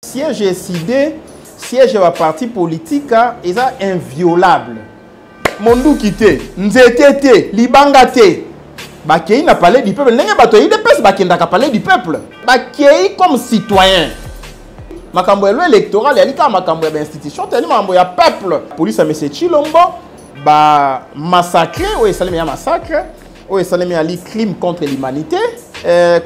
Siège décidé, siège de la parti politique est inviolable. Mondou quitté, Nzetete, Libangate, Bakei n'a parlé du peuple. N'est-ce pas il dépêche Bakei n'a parlé du peuple. Bakei comme citoyen. Makambo électoral, il y a makambo institution, il y a peuple. Police a mis Chilombo, ba massacré, ou est massacre, ou est crime contre l'humanité.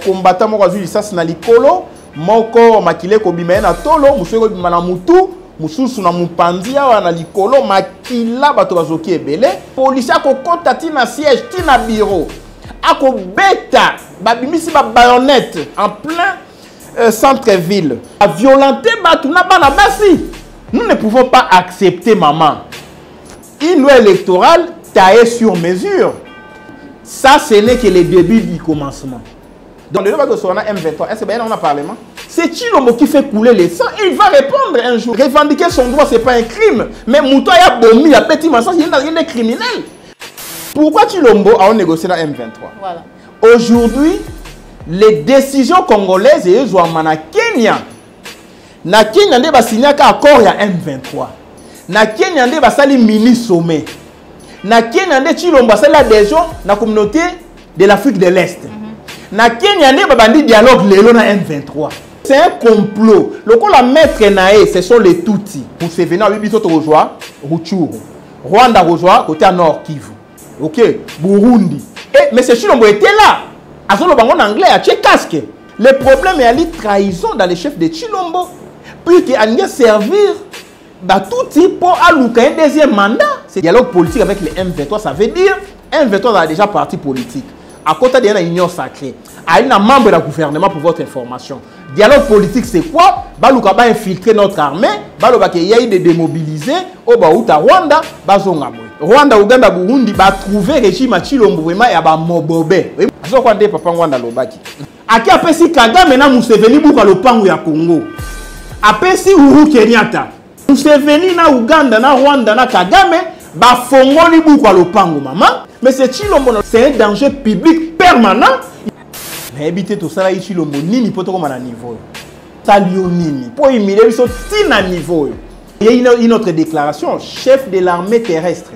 Combattant mo kwa ça na likolo. Moko makile ko bima na tolo musoko bima na mutu mususu na mupandia wana likolo makila bato bazoki ebele police ko kota tina siège tina bureau ako beta babimisi ba baïonnette en plein centre-ville a violenté bato na bana basi. Nous ne pouvons pas accepter maman une loi électorale taillée sur mesure. Ça ce n'est que le début du commencement. Donc, le débat de Sorana M23, est-ce que on a parlement? C'est Chilombo qui fait couler les sangs et il va répondre un jour. Revendiquer son droit, ce n'est pas un crime. Mais Mouto a bombé, il y a petit massage, il est criminel. Pourquoi Chilombo a négocié la M23? Voilà. Aujourd'hui, les décisions congolaises et eux ont na Kenya. Na Kenya, on a signé un accord à M23. Na Kenya, on a signé un mini-sommet. Na Kenya, on a Chilombo a signé l'adhésion de la communauté de l'Afrique de l'Est. Na Kenya ne babandi dialogue lelo na M23. C'est un complot. Le coup la maître nae, ce sont les Tutsis. Pour se venir à Bibiso Rojwa, Rutshuru. Rwanda Rojwa, côté à Nord Kivu. OK, Burundi. Et M. Chilombo était là. À son bangon anglais, à casque. Le problème est à la trahison dans les chefs de Chilombo. Puis qu'il a servir Tutsi pour allouer un deuxième mandat. C'est dialogue politique avec les M23. Ça veut dire M23 a déjà parti politique. À côté de l'union sacrée, à un membre du gouvernement pour votre information. Dialogue politique, c'est quoi? Balouka va infiltrer notre armée, Balouka y a eu des démobilisés, au Baouta Rwanda, Bazongamwe. Rwanda, Ouganda, Burundi, va trouver le régime à Chilombo vraiment et à Mobobé. Je crois que papa Rwanda Lobaki. A qui a pesi Kagame na Museveni buka le pangu ya Congo. A pesi Uhuru Kenyatta. Museveni na Ouganda, na Rwanda, na Kagame, ba fongoli buka le pangu maman. Mais c'est Chilombo, c'est un danger public permanent. Mais éviter tout ça, Chilombo, nini poto comme à niveau. Ça nini. Pour humilier, ils sont à niveau. Il y a une autre déclaration, chef de l'armée terrestre.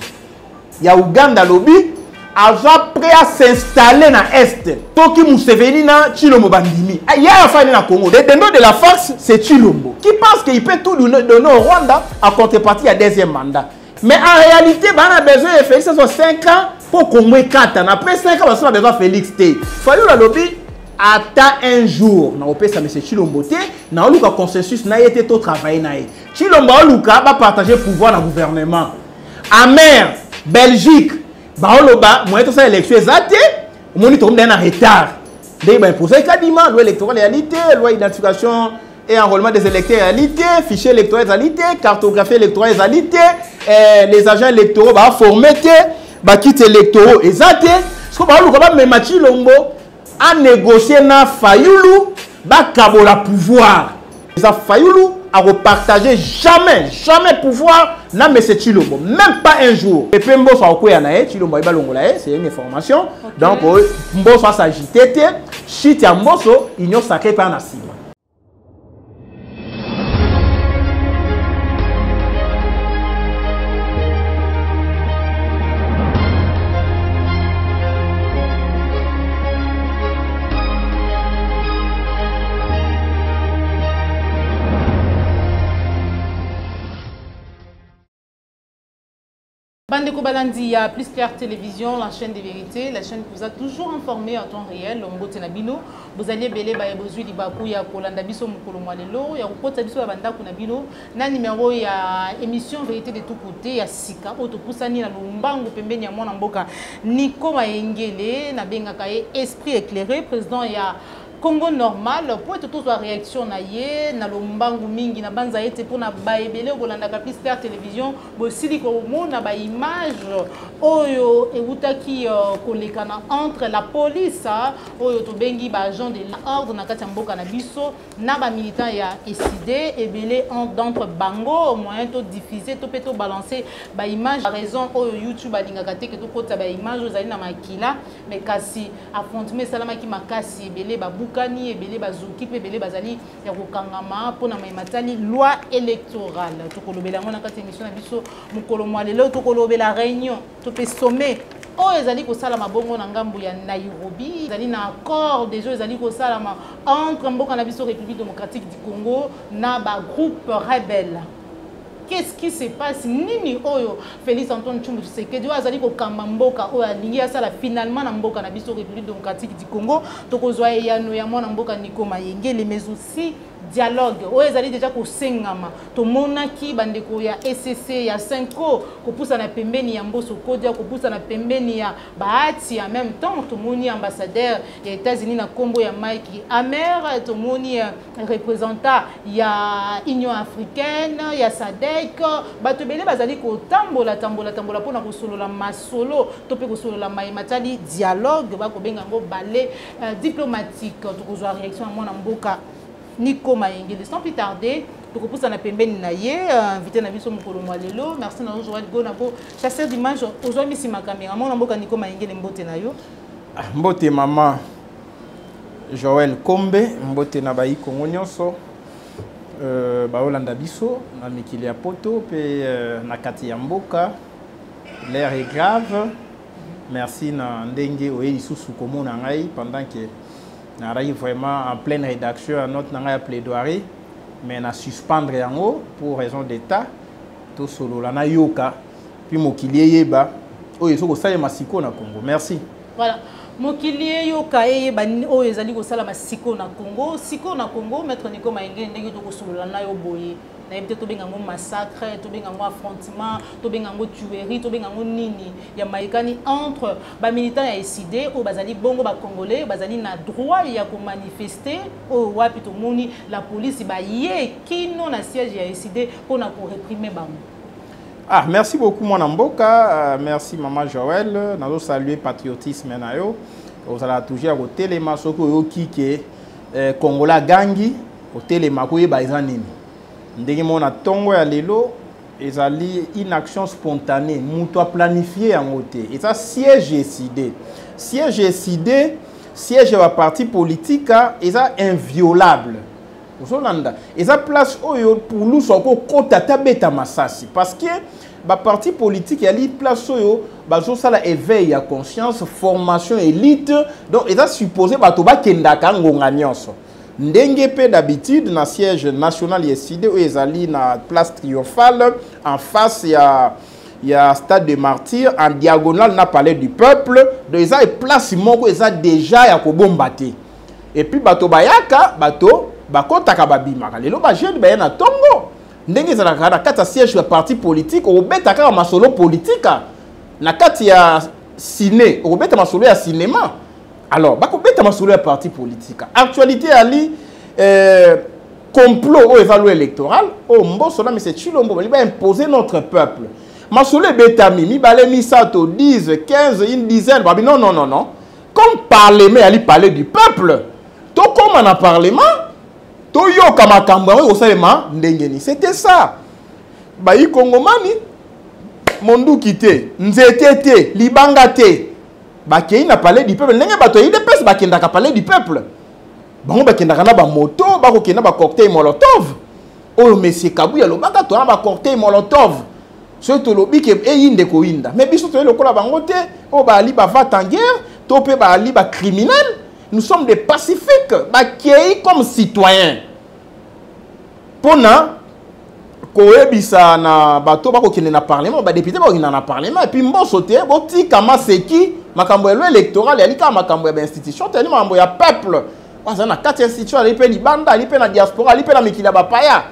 Il y a Ouganda Lobby, avant prêt à s'installer dans l'Est. Toki Museveni na Chilombo Bandimi. Il y a un famille dans le Congo. Le dindon de la force, c'est Chilombo. Qui pense qu'il peut tout donner au Rwanda en contrepartie à deuxième mandat. Mais en réalité, on a besoin de Félix 5 ans pour qu'on ait 4 ans. Après 5 ans, on a besoin de Félix T. Il faut le lobby attend un jour. On a opéré ça, M. Chilombo T. On a eu un consensus, on a été tout travaillé. Chilombo va partager le pouvoir dans le gouvernement. Amer, Belgique, moi, tout ça, l'élection est zatée. On est tombé en retard. Pour ça, il y a loi électorale réalité, loi d'identification et enrôlement des électeurs réalité, fichier électoral réalité, cartographie électorale réalité, les agents électoraux formés, kits électoraux exacté. Ce qu'on va même Chilombo a négocié na Fayulu, kabola pouvoir. Ça Fayulu a repartagé jamais pouvoir na M. Chilombo, même pas un jour. Et puis Mboso a okoya na Chilombo iba longola c'est une information. Donc Mboso a s'agité, chit ya Mboso, union sacrée par na cible. Bandeko Balandi, il y a Plus Clair Télévision, la chaîne des vérités, la chaîne qui vous a toujours informé en temps réel. Mbote Nabino, vous allez belé ba besoin di baku ya kolanda biso mukolo mwalelo, ya kokota biso ya bandako Nabino, na numéro ya émission vérité de tout côté ya sika auto pusani na lumbango pembeni ya mwana mboka Nico Maengele na bengaka esprit éclairé président ya Congo normal pour être tous en réaction na ye na lombangu mingi na banza été pour na baebele bolanda ka Plus Clair Télévision bo siliko mona ba image oyo eutaki kolekana entre la police oyo to bengi ba agent de l'ordre na kati mboka na biso na ba militant ya SID ebele d'entre bango moyen to diffuser to peto balancer ba image raison oyo YouTube alingaka te ke to kota ba image ozali na makila mais kasi affrontement salama ki makasi ebele ba Boukani et Belé Bazouki et Belé Bazali ya kokangama pour na matali loi électorale to kolobela ngona kati émission na biso mukolo mwalelo to kolobela réunion to pe sommet o ezali ko sala mabongo na ngambu ya Nairobi ezali na accord des jeux ezali ko sala entre mboka na biso République démocratique du Congo na ba groupe rebelle. Qu'est-ce qui se passe? Nini oyo Félix Antoine Tshilombo Tshisekedi azali ko kamba mboka oyo alingi asala finalement na mboka na biso République démocratique du Congo to kozwa yano ya mwana mboka Nico Mayengele mais aussi dialogue oyo ezali déjà ko sengama to monaki bandeko ya SCC ya 5O ko pousa na pembeni ya Mboso Kodia ko pousa na pembeni ya Bahati en même temps to moni ambassadeur ya États-Unis na Kombo ya Mike Amer to moni représentant ya Union africaine ya SADC bato belé bazali ko tambola pona ko solola masolo to pe ko solola matali dialogue ba ko benga ngo balai diplomatique to ko zwa réaction mwana mboka Nico Mayengele. Sans plus tarder, pour que vous en pembeni na ye invité na biso mukolo mwalelo. Merci na Joël Gonabo, chasseur d'image aujourd'hui si ma caméra mon mboka Nico Mayengele mbote na yo. Mbote maman Joël Kombe mbote na bayi Kongo nyonso baolanda biso na mikili ya poto pe na kati ya mboka. L'air est grave. Merci na ndenge oyeyi susu komona ngai pendant que on arrive vraiment en pleine rédaction à notre plaidoirie, mais on a suspendre en haut pour raison d'état. Tout solo la na yoka puis mokilié yeba o yeso ko sala masiko na Congo. Merci. Voilà. Mokilié yoka yeba o ezali ko sala masiko na Congo. Siko na Congo maître Nico Mayengele ndenge to ko solo la na yo boye. Na yebite to benga ngo massacre, to benga ngo affrontement, to benga ngo tuerie, to benga ngo nini ya maikani entre ba militants ya SID o bazali bongo ba congolais bazali na droit ya ko manifester o wapi to moni la police ba ye kino na siège ya SID pour na ko réprimer bango. Ah, merci beaucoup mon mboka, merci maman Joël, nazo saluer patriotisme na yo. Vous allez toujours au téléma soko yo kike Congolais gangi au téléma ko yeba ezanini. Ndenge mona tongo ya lelo ezali une action spontanée muto a planifié en côté et ça siège SID siège wa parti politique et ça inviolable ozolanda et ça place oyo pour nous soko kota tabeta masasi parce que ba parti politique ya li place oyo bazo sala éveil à conscience formation élite donc et ça supposé bato ba kendaka ngonga nyonso. Ndenge pe d'habitude na siège national SID où ezali na place triomphale en face ya stade de martyrs en diagonale na palais du peuple donc eza e place moko eza déjà ya kobombate et puis bato bayaka bato bakotaka babimaka lelo ba jeune ba na tongo ndenge ezalaka na kati ya siège ya parti politique obetaka masolo politique na kati ya ciné obeta masolo ya cinéma. Alors, bako beta masolo ya parti politique. Actualité ali complot au évalué électoral, au Mboso na monsieur Tshilombo il va imposer notre peuple. Masolo betami mi balé mi sato 10, 15, une dizaine. Non. Comme parlement ali parler du peuple. To comme on a parlement, to yo kama kamba au salema ndengeni. C'était ça. Ba yi Kongomani mondu kité, nzetete, libanga te. Bakei na parler du peuple ndenge bato ide pesa bakenda ka parler du peuple bango bakenda kana ba moto bako kenda ba cocktail molotov oyo monsieur Kabuya lobaka to na ba cocktail molotov surtout lobike eyinde ko inda mais biso to lokola bango te o ba ali ba va en guerre to pe ba ali ba criminel nous sommes des pacifiques bakei comme citoyens pona koyebisa na bato bako kende na parlement ba député bako kende na parlement et puis Mboso te boti kama seki makambo ya électoral ya lika makambo ya institution tellement makambo ya peuple waza na kati institution ali pe libanda ali pe na diaspora ali pe na mikila bapaya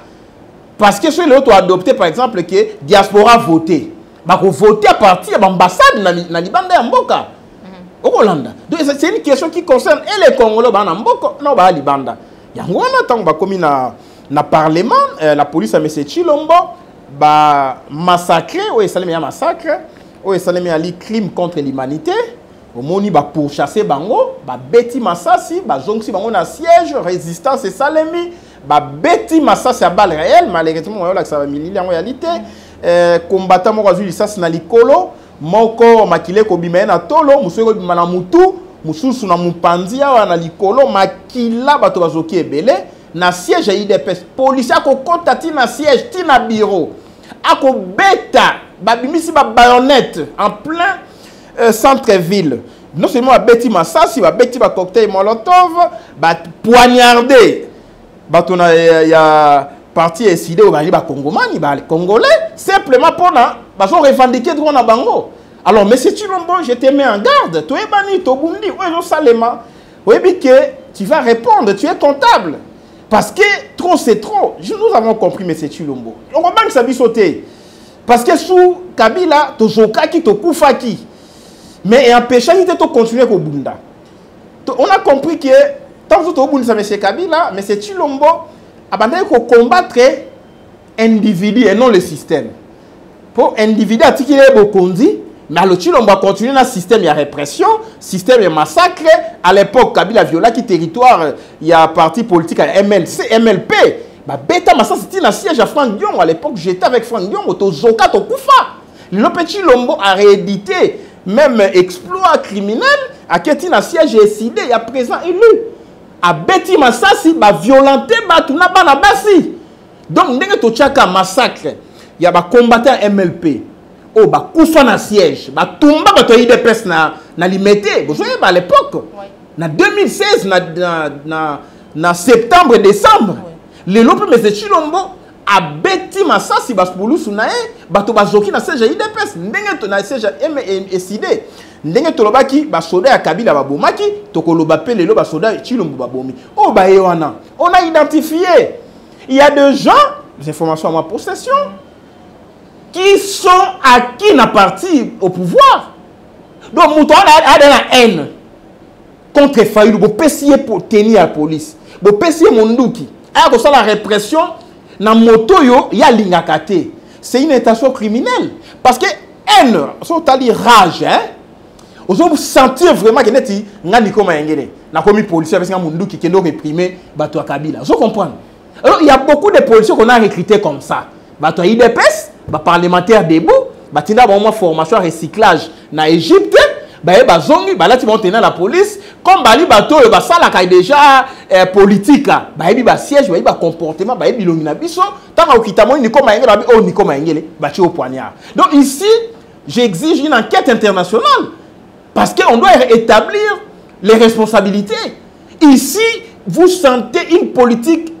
parce que ceux l'autre adopté par exemple que diaspora voter bako voter à partir de l'ambassade na libanda ya mboka au Hollande. Donc c'est une question qui concerne et les Congolais ba na mboka na ba libanda yango wana tango ba komi na parlement la police a monsieur Tshilombo ba massacré ou esalemi ya massacre ou esalemi ali crime contre l'humanité au moni ba pourchasser bango ba beti masasi ba zongsi bango na siège résistance esalemi ba beti masasi à balle réelle malheureusement on la ça va milili en réalité combattant moko azuli sasi na likolo moko makile ko bima na tolo musoko bima na mutu mususu na mupanzi awa na likolo makila bato bazoki ebele na siège ya IDPS policier akokota ti na siège ti na bureau akobeta babimisi ba baïonnette en plein centre-ville. Non seulement babeti masasi babeti ba cocktail molotov ba poignardé bato na ya parti SID ou ba congomani ba congolais simplement pour na bazo revendiquer droit na bango. Alors monsieur Tshilombo, je te mets en garde. Tu es banni, tu es bundi, oui, Salema. Oui, que tu vas répondre, tu es comptable. Parce que trop c'est trop. Nous avons compris, monsieur Tshilombo. On va pas que ça puisse sauter. Parce que sous Kabila, tu zokaki, tu koufaki. Mais en péché, il te continuer au bunda. On a compris que tant que tu es bunda, monsieur Kabila, monsieur Tshilombo, abandonner qu'on combattre individu et non le système. Pour individu, à qui il est beaucoup dit. Mais le Tshilombo va continuer dans le système de répression, système de massacre. À l'époque, Kabila viola qui territoire, il y a un parti politique à MLC, MLP. Bah, Beta Massa, c'était dans le siège à Franck Dion. À l'époque, j'étais avec Franck Dion, au Zoka, au Koufa. Le petit Tshilombo a réédité, même exploit criminel, à qui était dans le siège décidé, il y a présent élu. À Beti Massa, si, bah, violenté, bah, tout n'a pas na basi. Donc, dès que tu as un massacre, il y a des combattants MLP. Oh, bah, koufa na siège, bah, tumba, bah, tu as eu des presses na limité. Vous voyez, bah, à l'époque, en 2016, na septembre, décembre, le lope, mais c'est Tshilombo, a bêti massa, si bah, pour l'ousunae, bah, tu vas zoki na siège, il des presses. N'engue tu na siège, MSID. N'engue tu l'obaki, bah, soda à Kabila, bah, bomaki, tu l'obapé, le bah, soda, Tshilombo, bah, bomi. Oh, bah, Ewana, on a identifié. Il y a des gens, les informations à ma possession, qui sont acquis na parti au pouvoir. Donc, mouton a de la haine contre Fayulu. Vous pessiez pour tenir la police. Vous pessiez Mondouki. Alors, ça la répression, na moto yo, y a l'ingakate. C'est une intention criminelle. Parce que haine, ça t'a dit rage, hein. Vous sentir vraiment que neti ngani koma yengene. Na commis policier avec un Mondouki qui est réprimé, bato à Kabila. Vous comprenez? Alors, il y a beaucoup de policiers qu'on a recrutés comme ça. Bato à IDPS, bah, parlementaire debout, bah, tu as une formation recyclage en Égypte, bah, zongi, bah, là, tu vas tenir la police, comme Bali Bato, bah, ça, là, déjà politique, bah, bah, siège, bah, comportement, bah, bilomina biso, tant que tu as Nico Maengele, oh, Nico Maengele, bah, tu es au poignard. Donc, ici, j'exige une enquête internationale, parce qu'on doit établir les responsabilités. Ici, vous sentez une politique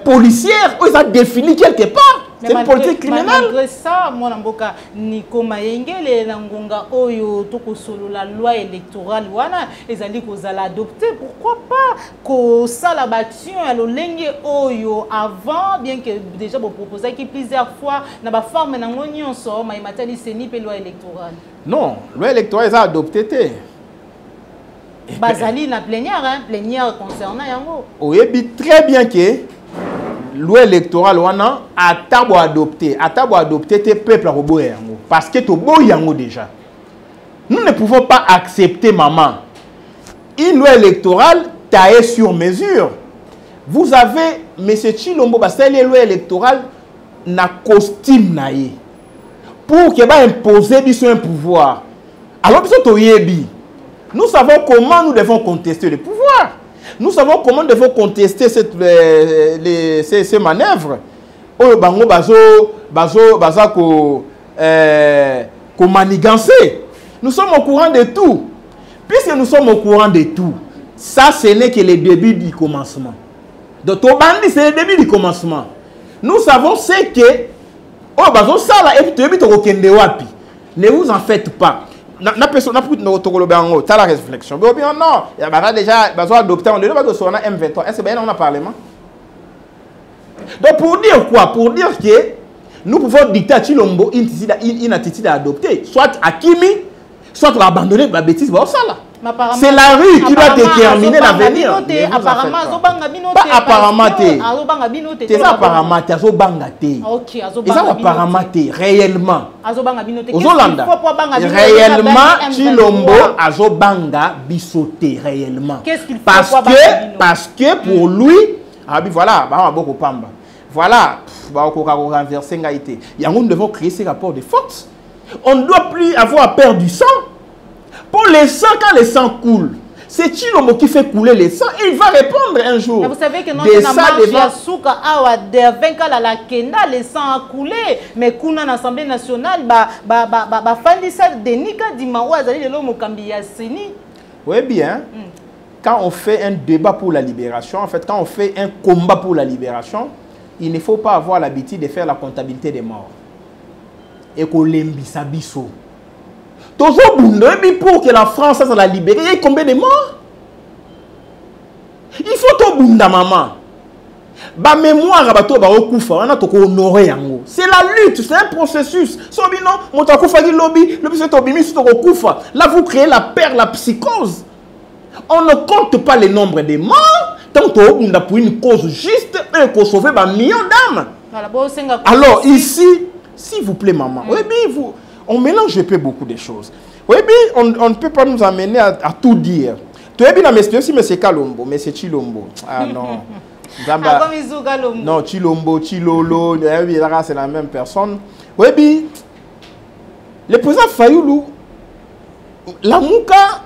policière, où ils ont défini quelque part. C'est une politique criminelle. Malgré ça, moi, Namboka, Nico Maengele, Langonga, Oyo, Toko Solo, la loi électorale, wana, ils allaient qu'on allait adopter. Pourquoi pas que ça, la bâtion, l'olenge Oyo, avant, bien que déjà, vous proposez qu'il plusieurs fois, n'a pas forme dans l'onion, mais il m'a dit c'est ni loi électorale. Non, loi électorale, ils ont adopté. Bazali, la plénière, hein, plénière concernant Yango. Oui, très bien que loi électorale a tabo adopté le peuple à yango parce que to bo yango déjà. Nous ne pouvons pas accepter maman. Une loi électorale taillée sur mesure. Vous avez monsieur Tshilombo basali loi électorale na costume naie pour que ba imposer biso un pouvoir. Alors biso to yebi. Nous savons comment nous devons contester le pouvoir. Nous savons comment nous devons contester ces manœuvres. Oh, bango bazo ko manigancer. Nous sommes au courant de tout. Puisque nous sommes au courant de tout, ça ce n'est que le début du commencement. Donc Tobandi c'est le début du commencement. Nous savons ce que oh bazo sala et puis to kende wapi. Ne vous en faites pas. Na personne n'a plus de bango, tu as la réflexion. Mais bien non, il y a déjà besoin d'adopter on devait sur un M23. Est-ce que bien on a parlement? Donc pour dire quoi? Pour dire que nous pouvons dicter à Tshilombo une attitude à adopter, soit à Kimi, soit à abandonner la bêtise au sala. C'est la rue qui doit déterminer l'avenir. Apparemment, pas apparemment. C'est ça apparemment, réellement. Réellement, Tshilombo azobanga bisoté réellement. Parce que pour lui, voilà, voilà, nous devons créer ces rapports de force. On ne doit plus avoir peur du sang. Pour les sangs, quand les sangs coulent, c'est Tshilombo qui fait couler les sangs et il va répondre un jour. Mais vous savez que non, dans marche ya souka awa de 20 ans la kenda les sangs a coulé, mais kuna na l'Assemblée nationale ba fandisa denika dimawa azali lelo mokambi ya seni. Oui bien. Quand on fait un débat pour la libération, en fait quand on fait un combat pour la libération, il ne faut pas avoir l'habitude de faire la comptabilité des morts. Et qu'on l'embissa biso. Pour que la France ça la libérer, il y a combien de morts? Il faut tout bunda maman. Ba mémoire bato ba okufa, on a to honorer yango. C'est la lutte, c'est un processus. Sobino, motakufa ki lobby, le c'est obimi to okufa. Là vous créez la peur, la psychose. On ne compte pas le nombre de morts tant qu'on a pour une cause juste et qu'on sauve un million d'âmes. Alors ici, s'il vous plaît maman, oui, vous on mélange un peu beaucoup de choses. Oui, on ne peut pas nous amener à tout dire. Tu es bien, mais c'est Kalombo, mais c'est Tshilombo. Ah non. Non, Tshilombo, Tshilolo, c'est la même personne. Oui, bien, le président Fayoulou, la Mouka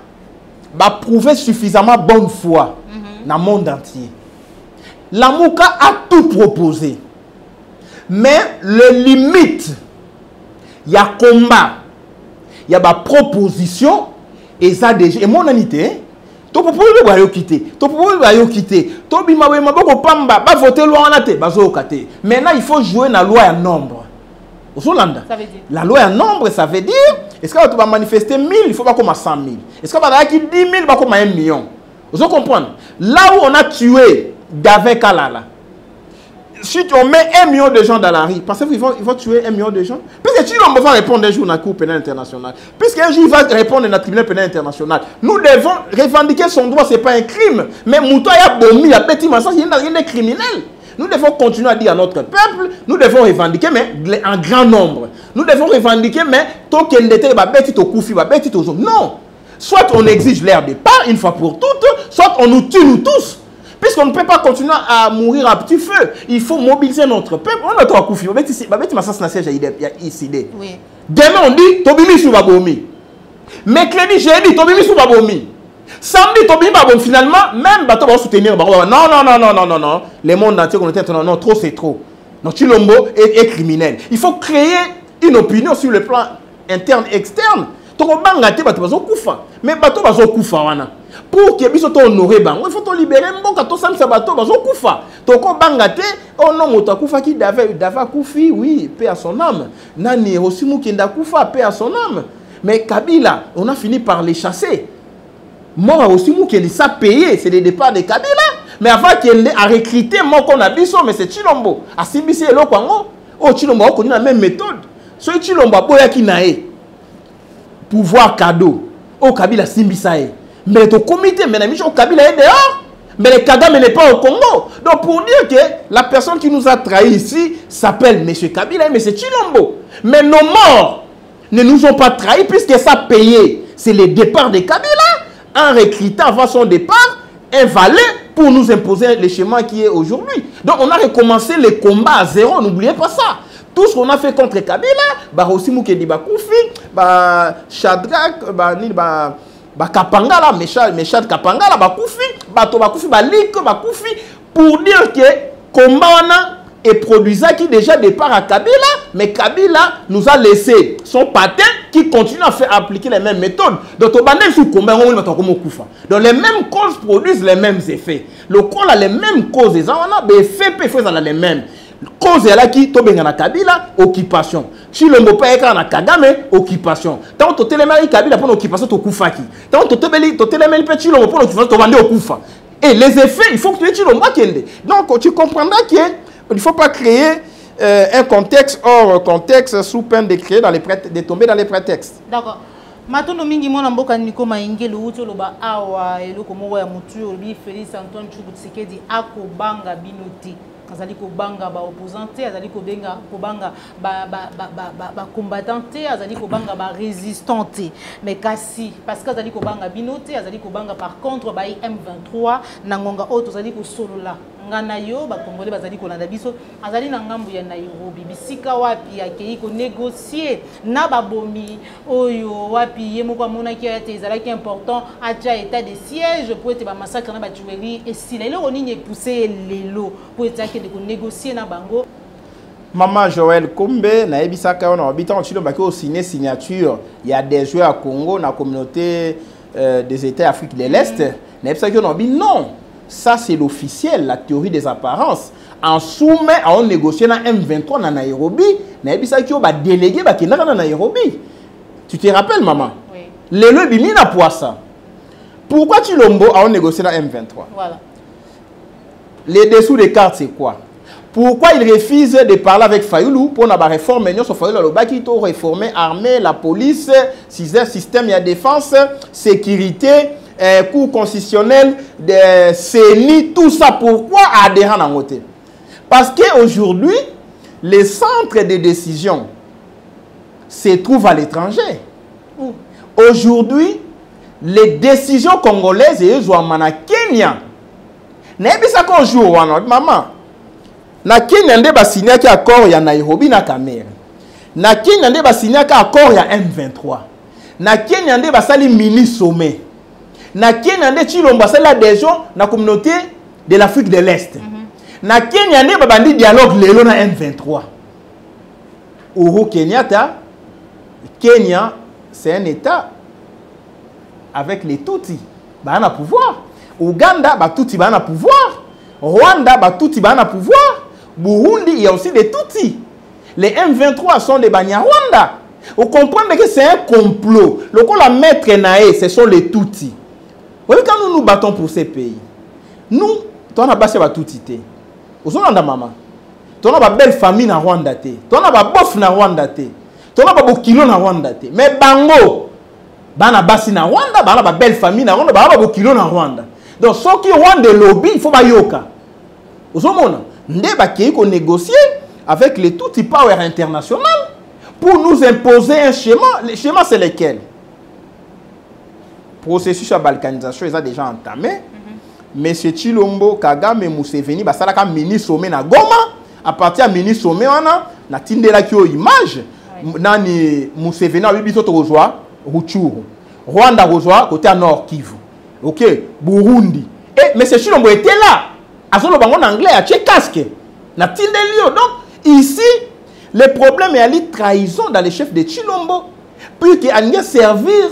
va prouver suffisamment bonne foi dans le monde entier. La Mouka a tout proposé. Mais le limite, il y a combat, il y a proposition, et ça déjà, et mon anité, tu peux pas quitter, tu peux pas quitter, tu peux pas voter loi en athée, maintenant il faut jouer dans la loi en nombre. Ça veut dire? La loi en nombre, ça veut dire, est-ce que tu vas manifester 1000, il faut pas comme à 100 000. Est-ce que tu vas 10 000, il faut comme à 1 million. Vous comprenez? Là où on a tué David Kalala, si on met 1 million de gens dans la rue, pensez-vous qu'ils vont tuer 1 million de gens? Puisque Tshilombo va répondre un jour dans la Cour pénale internationale. Puisqu'un jour il va répondre dans le tribunal pénal international. Nous devons revendiquer son droit, ce n'est pas un crime. Mais Moutouaya Bomi, a petit massage, il est criminel. Nous devons continuer à dire à notre peuple, nous devons revendiquer, mais en grand nombre. Nous devons revendiquer, mais tant qu'il était, non. Soit on exige leur départ une fois pour toutes, soit on nous tue nous tous. Puisqu'on ne peut pas continuer à mourir à petit feu. Il faut mobiliser notre peuple. On a trop à Koufi. Demain, on dit Tobimi sous Babomi. Mercredi, jeudi, Tobimi sous Babomi. Samedi, Tobimi Babomi. Finalement, même Bato va soutenir. Non. Le monde entier, on était non, trop, c'est trop. Donc, Tshilombo est criminel. Il faut créer une opinion sur le plan interne et externe. Mais Bato va Koufa. Pour que biso to honorer bango il faut to libérer mboka to samisa bato bazo kufa to ko bangate oh non moto kufa ki dava kufi oui paix à son âme nani Osimu Kenda kufa paix à son âme mais Kabila on a fini par les chasser mort à Osimu Kenda ça payé c'est le départ de Kabila mais avant qu'il a recruté mon qu'on a biso mais c'est Tshilombo a simbisi eloko ngo oh Tshilombo a connu la même méthode so Tshilombo boya ki nae pouvoir cadeau oh Kabila simbisa e. Mais le comité, mais le Kabila est dehors. Mais le Kagame n'est pas au Congo. Donc pour dire que la personne qui nous a trahis ici s'appelle M. Kabila et M. Tshilombo. Mais nos morts ne nous ont pas trahis puisque ça payé. C'est le départ de Kabila en recrutant avant son départ un valet pour nous imposer le schéma qui est aujourd'hui. Donc on a recommencé les combats à zéro, n'oubliez pas ça. Tout ce qu'on a fait contre Kabila, Osimu Kenda Koufi, Shadrach, Kapangala, Méchad Kapangala, Bakufi, pour dire que combat est produisant qui déjà départ à Kabila, mais Kabila nous a laissé son patin qui continue à faire appliquer les mêmes méthodes. Donc, les mêmes causes produisent les mêmes effets. Le corps a les mêmes causes, les effets peuvent les mêmes. Cause est là qui tombe na Kabila occupation. Tshilombo pa eka na Kagame occupation. Tant to telemari Kabila pour occupation to kufaki. Tant to telemari pe Tshilombo pour occupation to vendre okufa. Et les effets, il faut que tu aies Tshilombo kende. Donc tu comprendras que il ne faut pas créer un contexte hors contexte sous peine de créer dans les de tomber dans les prétextes. D'accord. Matondo mingi mona mboka niko maingelo uti loba awa eloko moko ya mutu obi Félix Antoine Tshisekedi akobanga binoti. Azali ko banga ba opposante, azali ko benga ko banga ba combattante, azali ko banga ba résistante. Mais kasi parce que azali ko banga binote, azali ko banga par contre ba M23 nangonga auto azali ko solola. nganayo ba congolais bazali kolanda biso azali na ngambu ya Nairobi bisika wapi akei ko négocier na babomi oyo wapi ye moko amona ki ate ezalaki important acha état de siège pour être ba massacre na ba tuerie et si lelo onini pousser lelo pour être akende ko négocier na bango. Maman Joël Kombe na ebisaka on habitant Chilo baki au signature il y a des joueurs à Congo na communauté des États Afrique de l'Est na ebisaka on dit non. Ça, c'est l'officiel, la théorie des apparences. En soumet, on négocie dans M23 dans Nairobi. Naibisa qui va déléguer dans Nairobi. Tu te rappelles, maman? Oui. Le lobby n'a pas ça. Pourquoi tu l'ombo à on négocier dans M23? Voilà. Les dessous des cartes, c'est quoi? Pourquoi il refuse de parler avec Fayoulou pour la réforme? Nous, Fayoulou, il faut réformer l'armée, la police, système de défense, sécurité. Cours constitutionnel, de CENI, tout ça, pourquoi adhérent à côté? Parce qu'aujourd'hui, les centres de décision se trouvent à l'étranger. Aujourd'hui, les décisions congolaises, elles sont en Kenya. N'est-ce pas ça qu'on joue, maman? Na Kenya, on a signé un accord à Nairobi, na Cameroun. Na Kenya, on a signé un accord à M23. Na Kenya, on a signé un mini-sommet. Na Kenya nde Chilombo c'est des gens na communauté de l'Afrique de l'Est. Na Kenya nde babandi dialogue lelo na M23. Uhuru Kenyatta, Kenya c'est un état avec les Tutsi, ba na pouvoir. Ouganda ba Tutsi ba na pouvoir. Rwanda ba Tutsi ba na pouvoir. Burundi il y a aussi des Tutsi. Les M23 sont des Banyarwanda. Vous comprenez que c'est un complot. Le qu'on la mettre naé, ce sont les Tutsi. Oui, quand nous nous battons pour ces pays, nous, tu as bassé à tout ité. Vous avez une maman. Tu as une belle famille na Rwanda. Tu as une bof na Rwanda. Tu as un kilo na Rwanda. Mais bango, bana bassi na Rwanda, bana belle famille na Rwanda, bana kilo na Rwanda. Donc, ce qui est Rwanda lobby, il faut ba yoka. Vous avez nde ba qui négocier avec les Tutsi Power international pour nous imposer un schéma. Le schéma c'est lequel? Processus de balkanisation est déjà entamé. Monsieur Chilombo, Kagame et Museveni, ça a ministre sommet na Goma. À partir de ministre sommet, on a tindé qui image. Nani Museveni a eu bisoto rejoint Rutshuru. Rwanda rejoint côté nord Kivu. Ok, Burundi. Et monsieur Chilombo était là. À son en anglais, à tché casque. Na tindé lio. Donc ici, le problème est à la trahison dans les chefs de Chilombo. Puis qu'il a servir.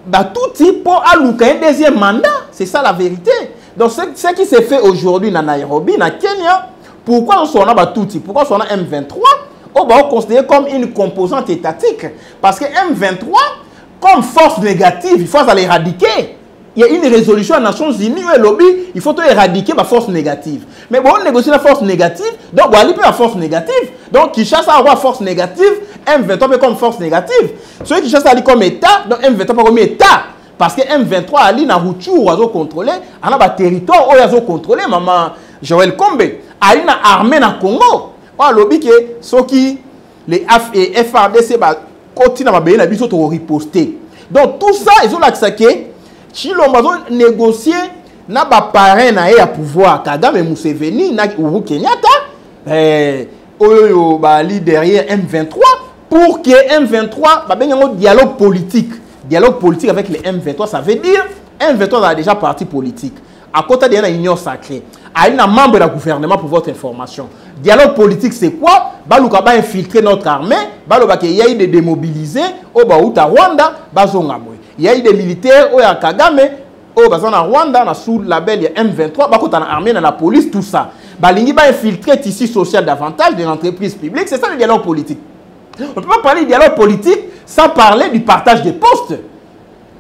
Bah, tout type pour allouer un deuxième mandat. C'est ça la vérité. Donc, ce qui s'est fait aujourd'hui dans Nairobi, dans Kenya, pourquoi on s'en a tout type? Pourquoi on s'en a M23? On va considérer comme une composante étatique. Parce que M23, comme force négative, il faut l'éradiquer. Il y a une résolution des Nations Unies où le lobby, il faut éradiquer la force négative. Mais bon, on négocie la force négative, donc on va aller la force négative. Donc, qui chasse à avoir force négative, M23 comme force négative. Ceux qui chassent à aller comme État, donc M23 comme État. Parce que M23 ali na Rutshuru azo contrôler, ana ba territoire où azo contrôler maman Joël Kombe. Ali na armée na Congo. Wa lobby que ceux qui les FARDC ba koti na ba na biso to riposter. Donc tout ça ils ont l'accès Chilombo azo négocier na ba parrain na ya pouvoir Kagame Museveni na Uhuru Kenyatta oyo ba li derrière M23 pour que M23 ba ben un dialogue politique. Dialogue politique avec les M23, ça veut dire M23 a déjà parti politique. À côté de la union sacrée, à une membre du gouvernement pour votre information. Dialogue politique, c'est quoi? Balouka va infiltrer notre armée, Balouka il y a eu des démobilisés au Baouta Rwanda, Bazongamwe. Il y a eu des militaires au Kagame, au Bazana Rwanda, sous le label M23, Bakouta armée, dans la police, tout ça. Balingi va infiltrer ici social davantage de l'entreprise publique, c'est ça le dialogue politique. On ne peut pas parler de dialogue politique sans parler du partage des postes.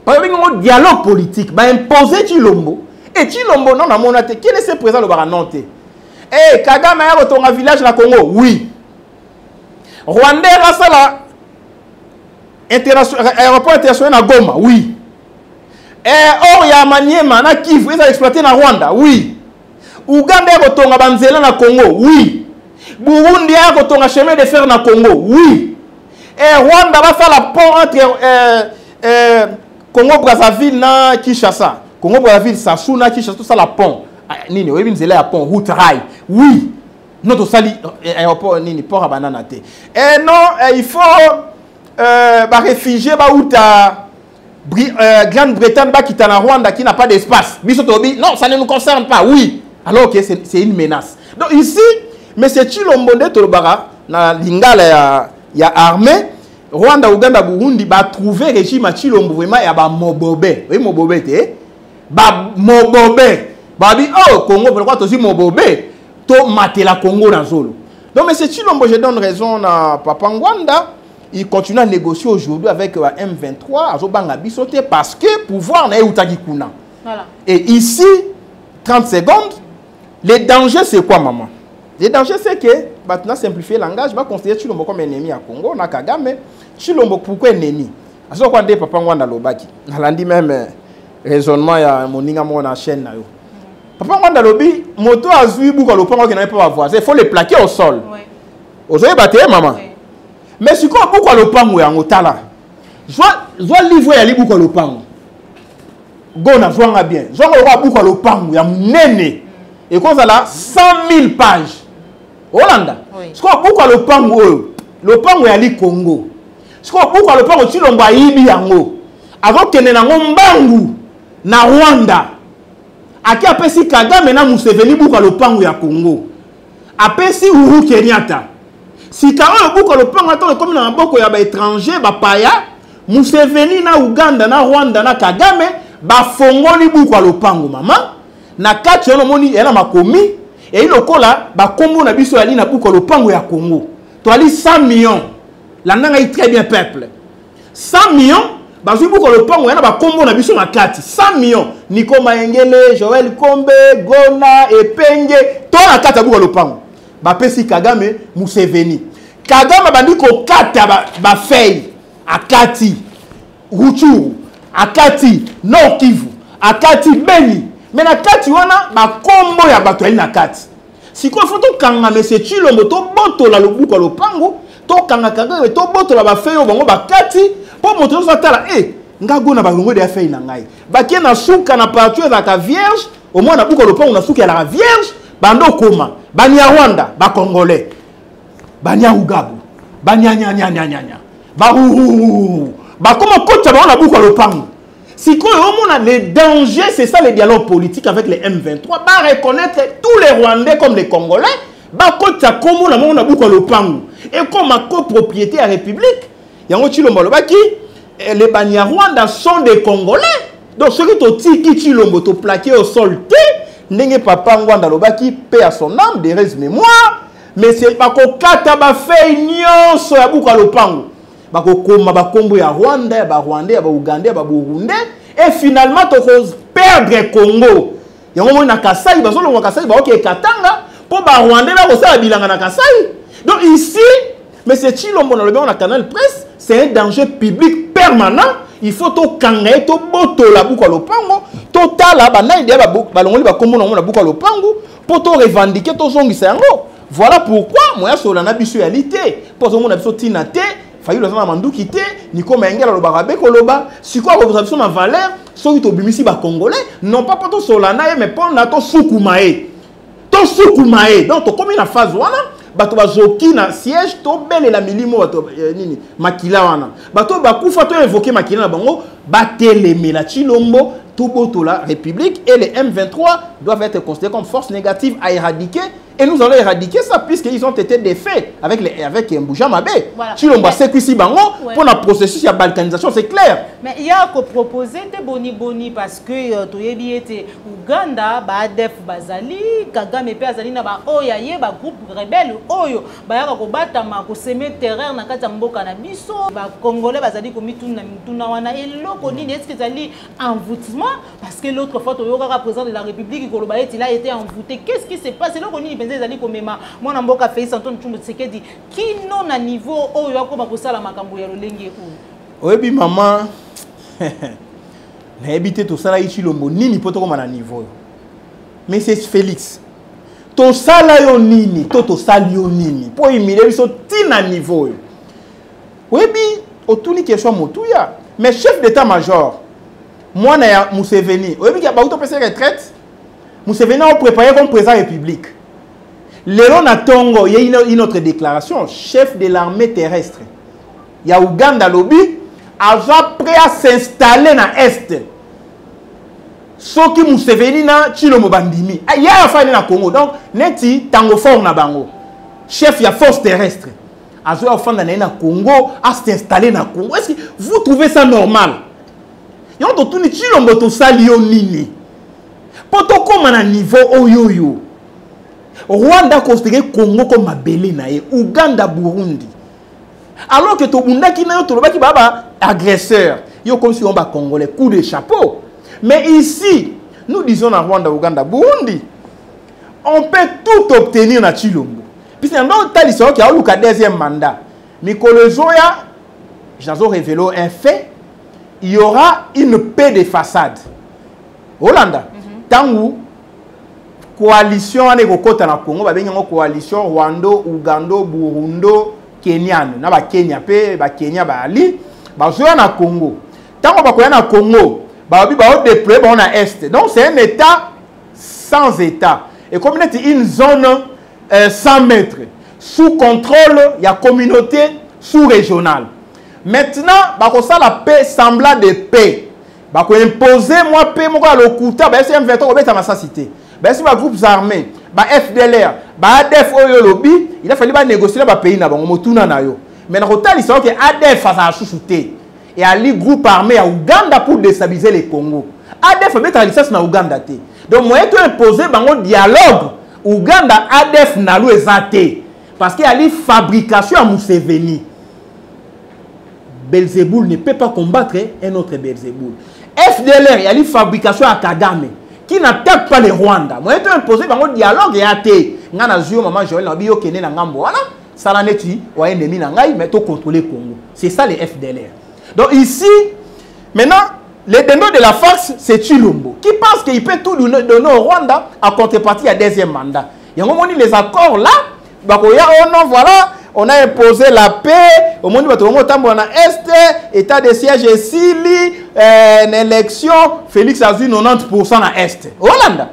Par exemple, dialogue politique, bah imposer Chilombo. Et Chilombo, non, à mon avis, qui est ce président de Baranante? Eh, Kagame a retourné à village na Congo? Oui. Rwandais a aéroport international à Goma? Oui. Or, il y a Maniema, na Kivu, ils ont exploité na Rwanda? Oui. Ouganda a retourné à Banzela na Congo? Oui. Burundi a retourné à chemin de fer na Congo? Oui. Et Rwanda va faire la pont entre Congo-Brazzaville na Kinshasa. Congo-Brazzaville, Sassou na Kinshasa, tout ça la pont. nini oyebi nzela ya pont route rail oui notre sali aéroport nini port à banana te et non il faut ba réfugié ba uta Grande-Bretagne ba kita na Rwanda qui n'a pas d'espace biso tobi non ça ne nous concerne pas oui alors que c'est une menace donc ici mais c'est Tshilombo nde tolobara na lingala ya armée Rwanda Uganda Burundi ba trouver régime à Tshilombo vraiment ya ba mobobe oui mobobe te ba mobobe ba bi oh Congo pourquoi aussi mobobe to matela Congo dans zolo donc mais c'est Tshilombo je donne raison à Papa Ngwanda il continue à négocier aujourd'hui avec M23 azobanga bisote parce que pouvoir na utaki kuna voilà et ici 30 secondes les dangers c'est quoi maman les dangers c'est que maintenant simplifier le langage va considérer Tshilombo comme ennemi à Congo na Kagame Tshilombo pourquoi ennemi azo kwa nde Papa Ngwanda lobaki nalandi même raisonnement ya moninga mo na chaîne na yo Papa Ngwanda lobi moto azui buka lopango ke na pas voisin il faut les plaquer au sol oui ozoye baté maman oui. Mais si quoi buka lopango ya ngotala zo livre ya libuka lopango gona zwanga bien zwanga kwa buka lopango ya munene et quoi ça là 100 000 pages Hollanda si quoi buka lopango lopango ya li Congo si quoi buka lopango Tshilombo ayibi yango azokende nango mbangu na Rwanda aki apesi Kagame na Museveni buka lopango ya Congo apesi Uhuru Kenyatta si Kagame buka lopango ato comme na maboko ya ba étranger ba paya Museveni na Uganda na Rwanda na Kagame ba fongoli buka lopango mama na kati yono moni yana makomi et ilokola ba kombo na biso yali na buka lopango ya Congo to ali 100 millions la nanga yi très bien peuple 100 millions bazui buka lopango yana ba kombo na biso na kati 100 millions Nico Maengele Joël Kombe Gona Epenge to na kati buka lopango ba pesi Kagame Museveni Kagame bandi ko kata ba fei akati Ruchuru akati Nord Kivu akati Beni mais na kati wana ba kombo ya bato na kati siko foto kanga monsieur Tshilombo to botola lobuka lopango to kanga Kagame to botola ba fei bango ba kati po moto so tala ngago na bango de fei na ngai ba ke na suka na partout za ka vierge au moins na buka lopango na suka la vierge bando koma banya Rwanda ba congolais banya Ugabu banya nya ba comment kota ba na buka lopango si quoi on a les dangers c'est ça le dialogue politique avec les M23 ba reconnaître tous les Rwandais comme les Congolais ba kota comme na buka lopango et comme ma copropriété à République yango Tshilombo lobaki les banya Rwanda sont des Congolais donc ceux qui to tiki Tshilombo to plaqué au sol Ndenge Papa Ngwanda lobaki paix à son âme des res mémoire mais c'est pas ko kata ba fei nyonso ya buka lopango ba ko koma ba kombo ya Rwanda ba Rwandais ba Ugandais ba Burundais et finalement to cause perdre Congo yango mo na Kasai ba zolo mo Kasai ba OK Katanga po ba Rwandais ba ko sa bilanga na Kasai donc ici mais c'est Tshilombo na lobi on a Canal Presse c'est un danger public permanent il faut to kanga to boto la buka lopango to tala ba na idea ba longoli ba kombo na buka lopango pour to revendiquer to zongisa yango voilà pourquoi moi so na biso ya lité pour zo mona biso tina te fayu la na manduki te Nico Maengela lo barabe koloba siko ko biso na valeur so to bimisi ba congolais non pas pour to solana mais pour na to sukumae donc to comme na phase wana bato bazoki na siège to bele la milimo bato nini makila wana bato bakufa to évoquer makila na bango bateleme la Tshilombo tout boto la République et les M23 doivent être considérés comme force négative à éradiquer et nous allons éradiquer ça puisqu'ils ont été défaits avec Mbouja Mabé. Tshilombo c'est ici bango pour le processus de balkanisation c'est clair. Mais il y a que proposer des boni parce que toyebi était Uganda ba def bazali Kagame pe azali na ba oyaye ba groupe rebelle oyo ba ya ko batama ko semer terreur na kati mboka na biso ba congolais bazali ko mituna wana eloko nini est-ce que zali envoûtement parce que l'autre fois toyoka président de la République ko loba il a été envoûté qu'est-ce qui s'est passé loko nini penza zali ko mema mwana mboka Félix Antoine Tshilombo Tshisekedi kino na niveau oyo akoma ko sala makambo ya lolenge oyo oyebi maman na habité tout ça là Tshilombo nini poto comme na niveau mais c'est Félix to sala yo nini to sali yo nini po imile biso tina niveau oyebi otuni question motuya mais chef d'état-major moi na ya Museveni oyebi ki ba auto pesa retraite Museveni a préparé comme président de la République. Léon Natongo, il y a une autre déclaration, chef de l'armée terrestre. Il y a Ouganda Lobby, a prêt à s'installer dans l'Est. Ce qui Museveni na Chilombo Bandimi. Il y a un famille dans le Congo. Donc, neti tango fort na bango. Chef de la force terrestre. Azo a fait dans le Congo, à s'installer dans le Congo. Est-ce que vous trouvez ça normal? Il y a tout le Chilombo to salio nini. Poto comme un niveau oyoyo. Rwanda considéré Congo comme abelé nae, Ouganda Burundi. Alors que Tobunda qui n'a pas qui baba agresseur, yo comme si on bat Congolais coup de chapeau. Mais ici, nous disons dans Rwanda, Ouganda, Burundi, on peut tout obtenir dans Chilombo. Puis c'est un autre histoire qui a eu le deuxième mandat. Mikolo Zoya, j'en révélé un fait, il y aura une paix de façade. Hollanda, tant où coalition ane kokota na Congo ba benga coalition Rwando, Ugando, Burundo, Kenyan na ba Kenya pe ba Kenya ba ali ba zo na Congo. Tango ba koya na Congo, ba bi ba déployer ba na est. Donc c'est un état sans état. Et comme c'est une zone 100 mètres sous contrôle, il y a communauté sous-régionale. Maintenant, ba ko ça la paix semblable de paix. Ba ko imposer moi paix mo ko lokuta ba c'est un veto ko beta ma cité. Ben si les groupes armés, les FDLR, les ADF, il a fallu négocier les pays. Mais dans le cas, il faut que ADF fasse un sous-souté. Et les groupes armés à Ouganda pour déstabiliser les Congo. ADF a mettre la licence dans Ouganda. Donc, moi, je imposer un dialogue. Ouganda, ADF n'a pas été. Parce qu'il y a une fabrication à Museveni. Belzéboul ne peut pas combattre un autre Belzéboul. FDLR, il y a une fabrication à Kagame. Qui n'attaque pas les Rwandais. Moi, je imposé un dialogue et à té. Ngana zio maman Joël na bio kene na ngambo wana. Ça la neti ou ennemi na ngai mais to contrôler Congo. C'est ça les FDLR. Donc ici maintenant les dindons de la force c'est Chilombo qui pense qu'il peut tout donner au Rwanda en contrepartie à deuxième mandat. Il y a un moment les accords là, bakoya oh non voilà, on a imposé la paix, au moment où on a est, état de siège et Sili, une élection, Félix a eu 90% à Est. Hollande.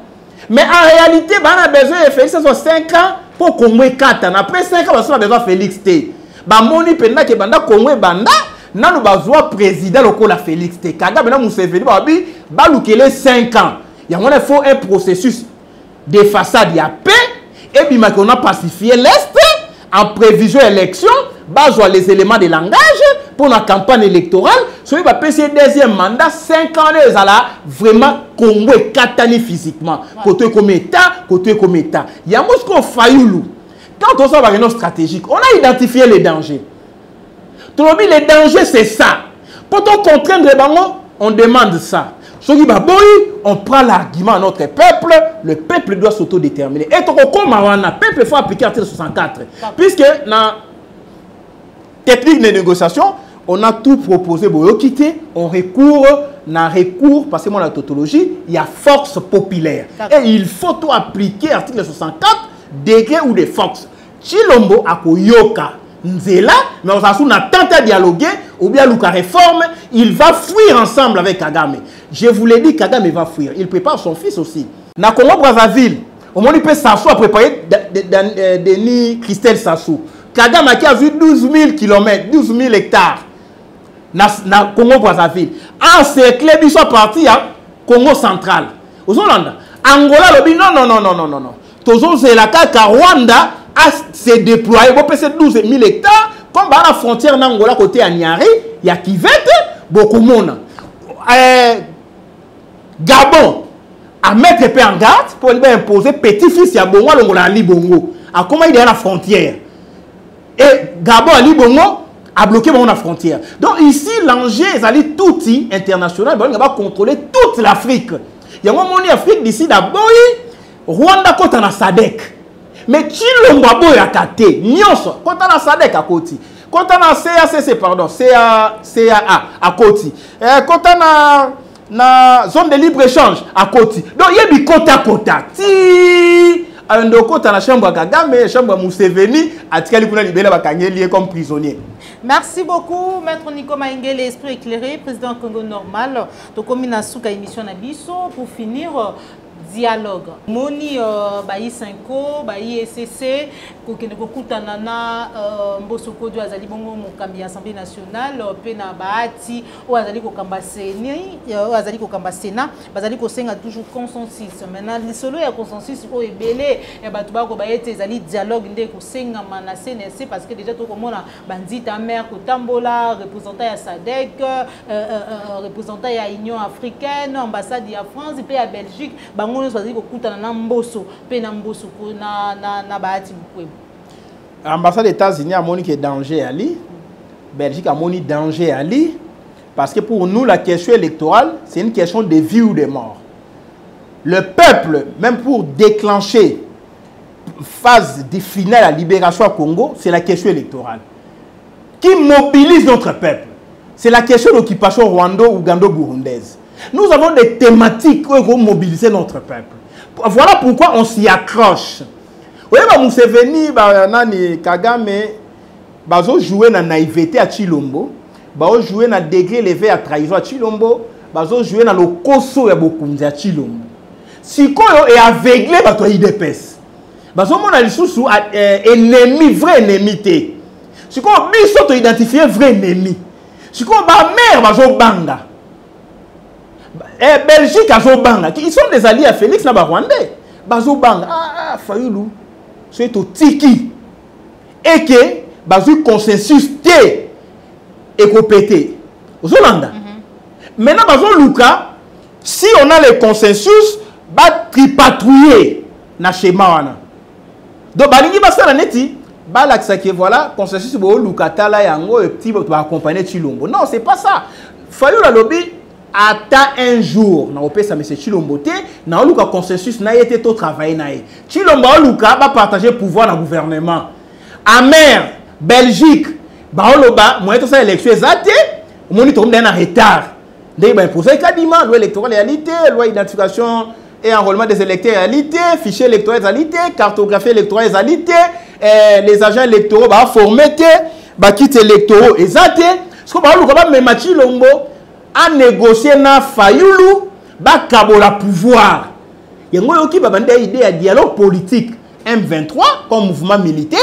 Mais en réalité, on a besoin de Félix, ça soit 5 ans pour qu'on ait 4 ans. Après 5 ans, on a besoin de Félix T. Moni penda ke banda Congo banda, nanu bazwa président lokola Félix T. Kagame na Museveni babi, balukele 5 ans. Il faut un processus de façade, il y a paix, et puis on a pacifié l'Est. En prévision élection, basé les éléments de langage pour la campagne électorale, celui qui va passer deuxième mandat, 5 ans, ils ont vraiment Congo et Katani physiquement. Côté comme État, côté comme État. Il y a Moscou Fayoulou. Quand on sort une stratégique, on a identifié les dangers. Tout le monde, les dangers, c'est ça. Pour on contraindre les ballons, on demande ça. On prend l'argument à notre peuple, le peuple doit s'autodéterminer. Et comme le peuple, il faut appliquer l'article 64. Puisque dans la technique de négociation, on a tout proposé pour quitter, on recourt, parce que moi la tautologie, il y a force populaire. Et il faut tout appliquer l'article 64, degré ou de force. Chilombo a koyoka. Nzela, mais on a tenté de dialoguer, ou bien Luka réforme, il va fuir ensemble avec Kagame. Je vous l'ai dit, Kagame va fuir. Il prépare son fils aussi. Na Congo Brazzaville, au moment où il peut Sassou a préparé Denis Christelle Sassou. Kagame qui a vu 12 000 km, 12 000 hectares na Congo Brazzaville. Encerclé, ils sont partis à Congo central. Aux Hollande, Angola, le non. Toujours c'est la carte Rwanda à se déployer. Vous pouvez 12 000 hectares. Comme à la frontière d'Angola, côté Agnari, il y a Kivet, beaucoup de monde. Gabon, à mettre en garde pour imposer petit-fils à Bongo, à Libongo. À comment il est à la frontière. Et Gabon, à Libongo, a bloqué la frontière. Donc ici, l'enjeu est tout international. Il va contrôler toute l'Afrique. Il y a un moment en Afrique d'ici d'abord, Rwanda côté na SADC. Mais Chilombo a kate, nyonso, quand on a SADC à côté, quand on a CACC, pardon, CAA à côté, quand on a na zone de libre-échange à côté. Donc il y a du côté à côté. Si un de côté la chambre à Kagame, chambre à Museveni, à Tikali Kuna Libela Bakangeli comme prisonnier. Merci beaucoup, Maître Nico Maïngé, l'esprit éclairé, président Congo Normal. Donc, comme il y a une émission pour finir. dialogue. Moni bayi 5 bayi SCC kokende kokutana na Mbosoko dio azali bongo mokambi ya Assemblée nationale pe na baati o azali kokamba seni o azali kokamba Sénat bazali kosenga toujours consensus. Maintenant lisolo ya consensus o ebele e batu bako bayete ezali dialogue nde kosenga na CNC parce que déjà to komona bandita mère kotambola représentant ya SADC représentant ya Union africaine ambassade ya France pe ya Belgique bango nous bazali kokutana na Mboso pe na Mboso na baati mukwe. Ambassade des États-Unis a moni que danger ali, Belgique a moni danger ali, parce que pour nous la question électorale c'est une question de vie ou de mort. Le peuple, même pour déclencher phase de finale à la libération à Congo, c'est la question électorale. Qui mobilise notre peuple? C'est la question d'occupation rwando-ougando-burundaise. Nous avons des thématiques qui vont mobiliser notre peuple. Voilà pourquoi on s'y accroche. Vous voyez, Museveni, Nani Kagame, bazo jouer na naïveté à Chilombo, bazo jouer na degré élevé à trahison à Chilombo, bazo jouer na le koso ya bokunzi à Chilombo. Si koyo est aveuglé par toi IDPS, bazo mona lisusu ennemi, vrai ennemi té. Si koyo biso to identifier vrai ennemi. Si koyo ba mère bazo banga. Belgique azo banga, ils sont des alliés à Félix na ba Rwandais. Bazo banga, Fayulu. C'est au tiki et que bazu consensus té et copété aux Hollandais. Maintenant bazo luka si on a le consensus ba tripatrouiller na schéma wana. Donc balingi basala neti ba laksa que voilà consensus bo luka tala yango et petit ba accompagner Chilombo. Non, c'est pas ça. Fayou la lobby attend un jour na opesa monsieur Chilombo té na luka consensus na été tout travailler na ye Chilombo luka ba partager pouvoir dans gouvernement amer Belgique ba oloba moyen to ça élection exacte monitor na retard ndé ba imposer kadima loi électorale réalité loi identification et enrôlement des électeurs réalité fichier électoral réalité cartographie électorale réalité les agents électoraux ba former té ba kit électoraux exacte ce que ba luka ba même Chilombo à négocier na Fayulu ba kabola pouvoir. Yango yoki ba bande idée à dialogue politique M23 comme mouvement militaire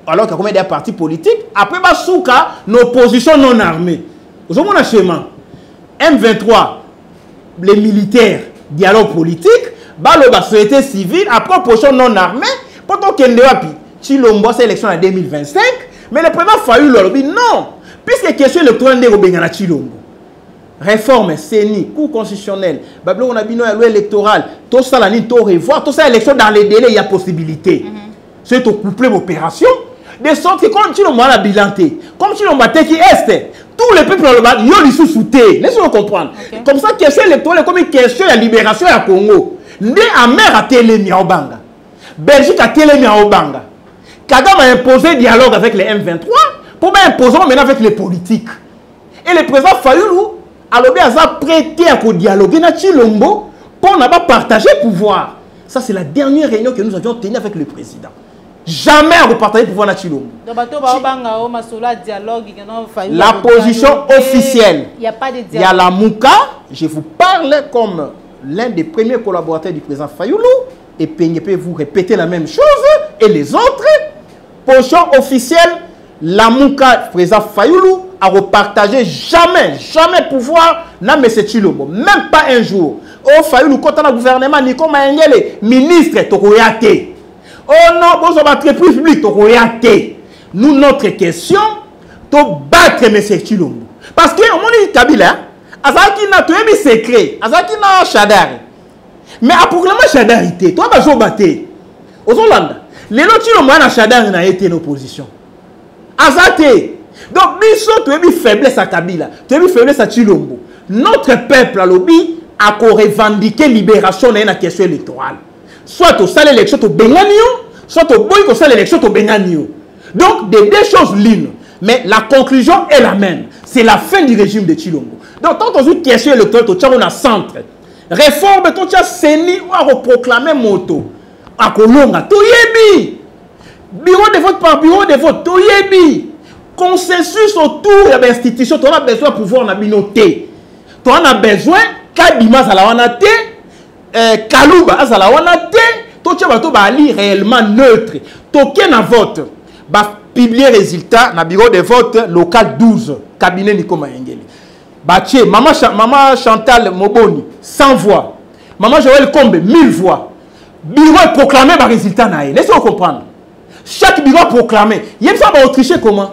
alors qu'il y a combien de partis politiques après ba souka nos positions non armées. Vous avez un schéma M23 les militaires dialogue politique ba le ba société civile après position non armée pourtant kende wapi Chilombo c'est élection en 2025 mais le président Fayulu dit non puisque question électorale ndeko bengana Chilombo. Réforme, CENI, cours constitutionnel, on a une loi électorale, tout ça, tout revoir, tout ça, élection dans les délais, il y a possibilité. C'est au couplé l'opération, de sorte que comme tu l'as bilanté, comme tu l'as qui est, tous les peuples ils ont sous souté. Laissez-nous comprendre. Okay. Comme ça, question électorale, comme une question de la libération à Congo. Né à mer à Télémi au Banga. Belgique à Télémi au Banga. Kagame a imposé dialogue avec les M23 pour imposer maintenant avec les politiques. Et le président Fayulu, alors bien, ça prêté à dialoguer na Chilombo pour ne pas partager le pouvoir. Ça, c'est la dernière réunion que nous avions tenue avec le président. Jamais à partager le pouvoir na Chilombo. La position officielle. Il n'y a pas de dialogue. Il y a la Mouka. Je vous parle comme l'un des premiers collaborateurs du président Fayulu. Et PNP vous répétez la même chose. Et les autres. Position officielle. La Mouka, président Fayulu, a repartagé jamais pouvoir na M. Chilombo. Même pas un jour. Oh, Fayulu, quand on a le gouvernement, Nico Maengele, ministre, Tokoyate. Oh non, bon, ça va être plus public, Tokoyate. Nous, notre question, c'est de battre M. Chilombo. Parce que, on dit Kabila, Azaki n'a tout mis secret, Azaki n'a Chadar. Mais pour le moment, Chadar était, toi, tu vas battre. Aux Hollandais, les autres Chilombo n'a Chadar n'a été en opposition. Azate. Donc, tu as mis faiblesse à Kabila, tu as mis faiblesse à Chilombo. Notre peuple à lobby a revendiqué libération dans la question électorale. Soit au salle l'élection au Benganio, soit au boy au salle l'élection au Benganio. Donc, des deux choses l'une. Mais la conclusion est la même. C'est la fin du régime de Chilombo. Donc, tant qu'on a une question électorale, tu as un centre. Réforme, tu as Séni ou à reproclamer moto. À Kolonga, tu yebi. Bureau de vote par bureau de vote, tu yebi. Consensus autour de l'institution, tu as besoin de pouvoir na binoté. Tu as besoin, Kadima Zalawanate, Kalouba azala wana te to tcha bato ba ali réellement neutre toke na vote ba publier résultat na bureau de vote local 12 cabinet Nico Mayengele ba tche maman Chantal Moboni 100 voix maman Joël Kombe 1000 voix bureau proclamé ba résultat na ye laissez-vous comprendre chaque bureau proclamé yeb ça ba autricher comment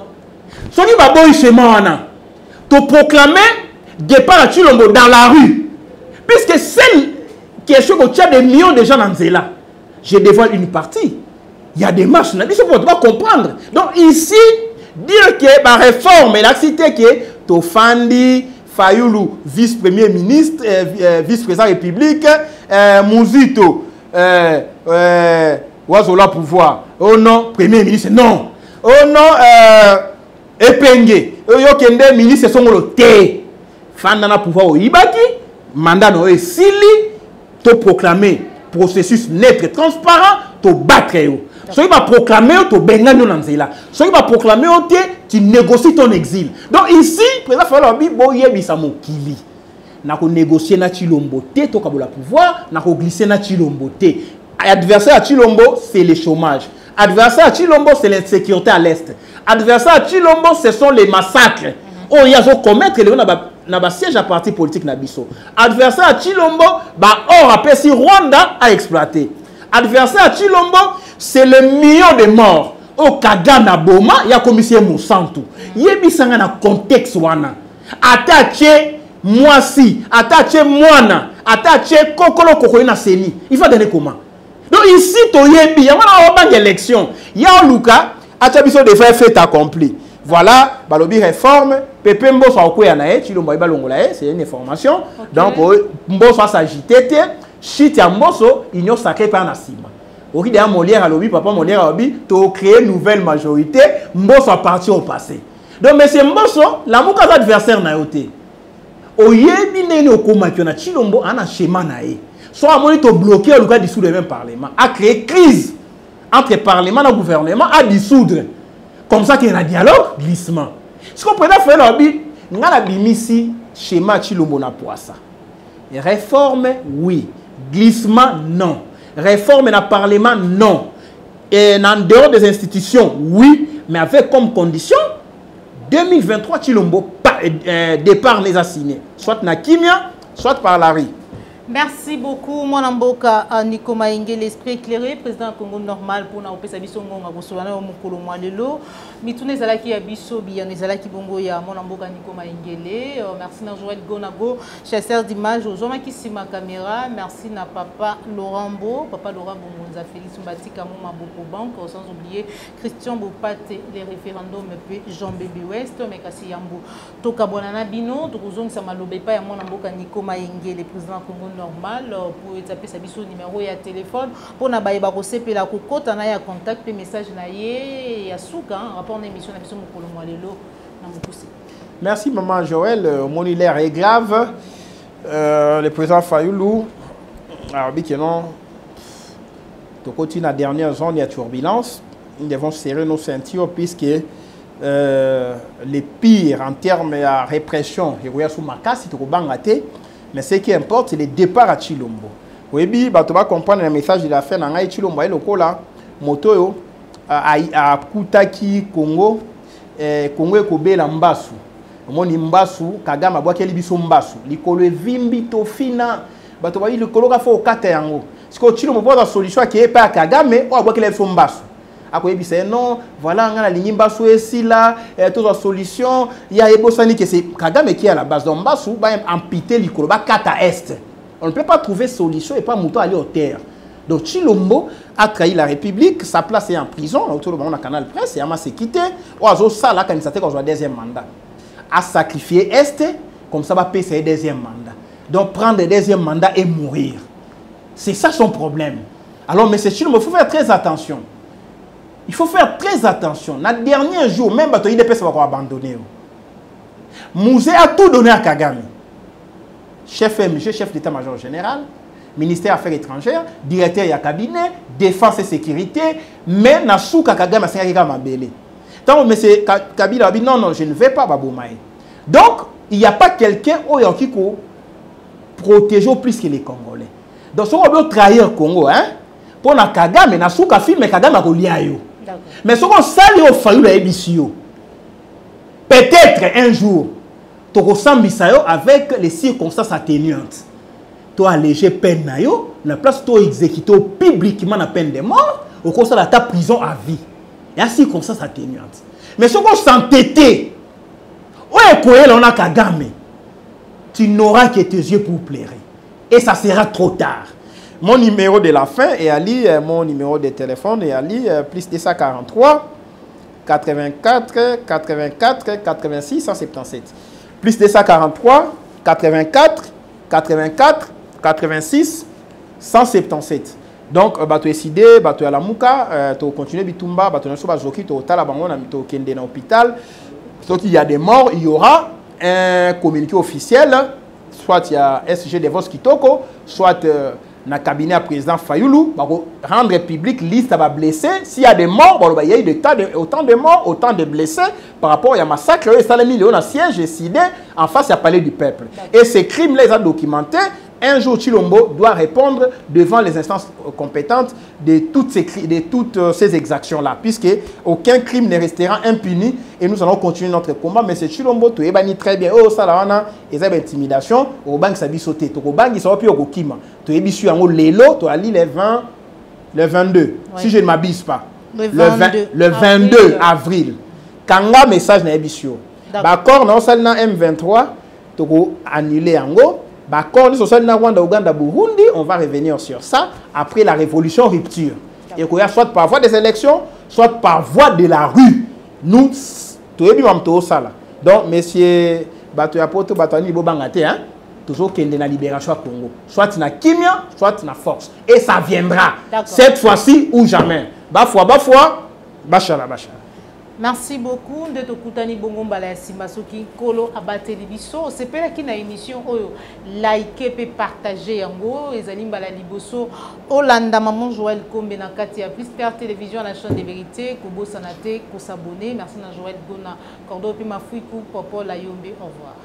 soki ba boy chez wana to proclamer départ à Chilombo dans la rue puisque celle qui est sûr qu'il y a des millions de gens dans Zéla. Je dévoile une partie. Il y a des marches. Il faut comprendre. Donc ici, dire que la réforme et la cité qui est Tofandi, Fayoulou, vice-premier ministre, vice-président République, Mouzito, Ouazola pouvoir. Oh non, premier ministre, non. Oh non, Epenge. Yokende ministre, c'est son thé. Fandana pouvoir au Ibaki, mandat no Sili. To proclamer processus net et transparent, to battre. Si tu vas proclamer, tu benga nous dans là. Si tu vas proclamer, tu négocies ton exil. Donc ici, président Fayulu Abi boye bisamo kili. Na ko négocier na Chilombo te to kabola pouvoir, na ko glisser na Chilombo te. Adversaire à Chilombo, c'est le chômage. Adversaire à Chilombo, c'est l'insécurité à l'est. Adversaire à Chilombo, ce sont les massacres. Oh, il y a commettre les na ba siège à parti politique na biso. Adversaire à Chilombo, ba or après si Rwanda a exploité. Adversaire à Chilombo, c'est le million de morts. Au Kagana Boma, il y a commissaire Moussantou. Yebi sanga na contexte wana. Attaché Moisi, attaché Moana, attaché Kokolo Kokoina Seni. Il va donner comment? Donc ici to yebi, il y a une élection. Il y a un Luka, attabiso de faire fait accompli. Voilà, balobi réforme, Pepe Mboso akoya nae, Chilombo ibalongolae, c'est une information. Okay. Donc Mboso s'agité, chit ya Mboso, union sacrée par Nassima. Au de Molière alobi, papa Molière alobi, to créer une nouvelle majorité, Mboso a parti au passé. Donc monsieur Mboso, la mouka adversaire na yote. Oyebi nene okoma ki na Chilombo ana schéma nae. Soit amoni to bloquer le cas dissoudre le même parlement, a créé crise entre parlement et gouvernement, à dissoudre. Comme ça qu'il y a un dialogue, glissement. Ce qu'on peut faire, nous avons mis schéma Chilombo na poissa. Réforme, oui. Glissement, non. Réforme dans le Parlement, non. Et en dehors des institutions, oui. Mais avec comme condition, 2023, Chilombo, départ les assignés. Soit na Kimia, soit par la rue. Merci beaucoup, mon amboka Nico Mayengele, l'esprit éclairé, président Congo normal pour na opesa biso ngonga kosolana au mukolo mwalelo. Mitune zalaki ya biso biyane zalaki bongo ya mon amboka Nico Mayengele. Merci na Joël Gonago, chasseur d'images aux hommes qui sima caméra. Merci na papa Laurent Bo, papa Laurent Bongonza Félix Mbatika Moma Boko Bank, sans oublier Christian Bopate, les référendums Jean Bébé West, Mekasi Yambo. Toka bonana bino, tokuzong sa malobe pa ya mon amboka Nico Mayengele, président Congo normal pour taper sa biso numéro ya téléphone pour na baye ba ko sepela ko kota na ya contact pe message na ye ya souka rapport na émission na biso mokolo mwalelo na mokusi. Merci maman Joël, mon hilaire est grave. Le président Fayulu alors bi que non to continue la dernière zone il y a turbulence, nous devons serrer nos ceintures puisque les pires en termes de répression, je vois sous makasi to ko bangate. Mais ce qui importe, c'est le départ à Chilombo. Oui, tu vas comprendre le message de la fin. Dans Chilombo, il y a moto à Kutaki, Congo, Congo et Kobe, Mbasu. Moni Mbasu, Kagama, Boakeli Biso Mbasu. Likolo Vimbi, Tofina, tu vas dire le colo a fait au Kateyango. Si tu Chilombo, la solution qui est pas Kagame, ou à Boakeli Biso Mbasu. Après, il dit non, voilà, on a la ligne Mbassou ici, là, toute la solution. Il y a Ebosani qui c'est Kagame qui est à la base. Donc, Mbassou va amputer l'Ikolo, va Kata Est. On ne peut pas trouver solution et pas Mouton aller au terre. Donc, Chilombo a trahi la République, sa place est en prison, autour de mon canal presse, et a s'est quitté. Oiseau, ça, là, quand il s'attend qu'on soit deuxième mandat. A sacrifié Est, comme ça va payer ses deuxième mandat. Donc, prendre le deuxième mandat et mourir. C'est ça son problème. Alors, mais c'est Chilombo, il faut faire très attention. Il faut faire très attention. Dans le dernier jour, même si il va abandonner. Mouzé a tout donné à Kagame. Chef MG, chef d'état-major général, ministère des Affaires étrangères, directeur du cabinet, défense et sécurité, mais Nasuka Kagame a signé Mabele. Tant que M. Kabila a dit non, je ne vais pas Baboumaï. Donc, il n'y a pas quelqu'un qui peut protéger plus que les Congolais. Donc, si on veut trahir Congo, hein, pour na Kagame, na souka film, mais Kagame a relié yo. Mais si on sali au fayu la ebisio, peut-être un jour, tu ressembles avec les circonstances atténuantes. Tu as allégé peine na yo, la place tu exécuté publiquement la peine de mort, au cours de ta prison à vie. Il y a circonstances atténuantes. Mais si on s'entêter, on a Kagame, tu n'auras que tes yeux pour pleurer. Et ça sera trop tard. Mon numéro de la fin est Ali, mon numéro de téléphone est Ali, plus 243 84 84 86 177. Plus 243 84 84 86 177. Donc, tu as décidé, tu as la mouka, tu continues Bitumba, tu as Zoki, tu as kende na hôpital. Donc, il y a des morts, il y aura un communiqué officiel, soit il y a SG de Vos Kitoko, soit na cabinet à président Fayoulou, rendre public liste à blessés. S'il y a des morts, il y a eu autant de morts, autant de blessés par rapport à un massacre. Et ça, les millions de sièges décidé en face à Palais du Peuple. Et ces crimes-là, ils ont documenté. Un jour, Chilombo doit répondre devant les instances compétentes de toutes ces exactions-là, puisque aucun crime ne restera impuni et nous allons continuer notre combat. Mais c'est Chilombo, tu es banni très bien. Oh, ça là, ils ont intimidation. Au banc, ça a sauté. Au banc, ils sont plus au Kima. Tu es bissu en haut, l'élo, tu as lu le 22, oui. Si je ne m'abuse pas. Le 22 avril. Kanga message na bissu. D'accord, non, ça na M23, tu as annulé en haut. D'accord, nous sommes Rwanda, Ouganda, Burundi, on va revenir sur ça après la révolution rupture. Et qu'il y a soit par voie des élections, soit par voie de la rue. Nous, tout est bien ça là. Donc, messieurs, Batoyapoto, Batouani, Bobangate, hein, toujours qu'il y a la libération à Congo. Soit na kimia, soit na force. Et ça viendra. Cette fois-ci ou jamais. Bafwa, bachala. Merci beaucoup de Tokutani Bongombala ya Simbasoki Kolo abateli biso sepela ki na émission oyo like pe partager yango ezali mbala liboso Olanda maman Joël Kombe na kati ya Plus Clair Télévision la chaîne de vérité ko bosanate ko s'abonner. Merci na Joël Gona Cordo pe mafuiku popo la yombe. Au revoir.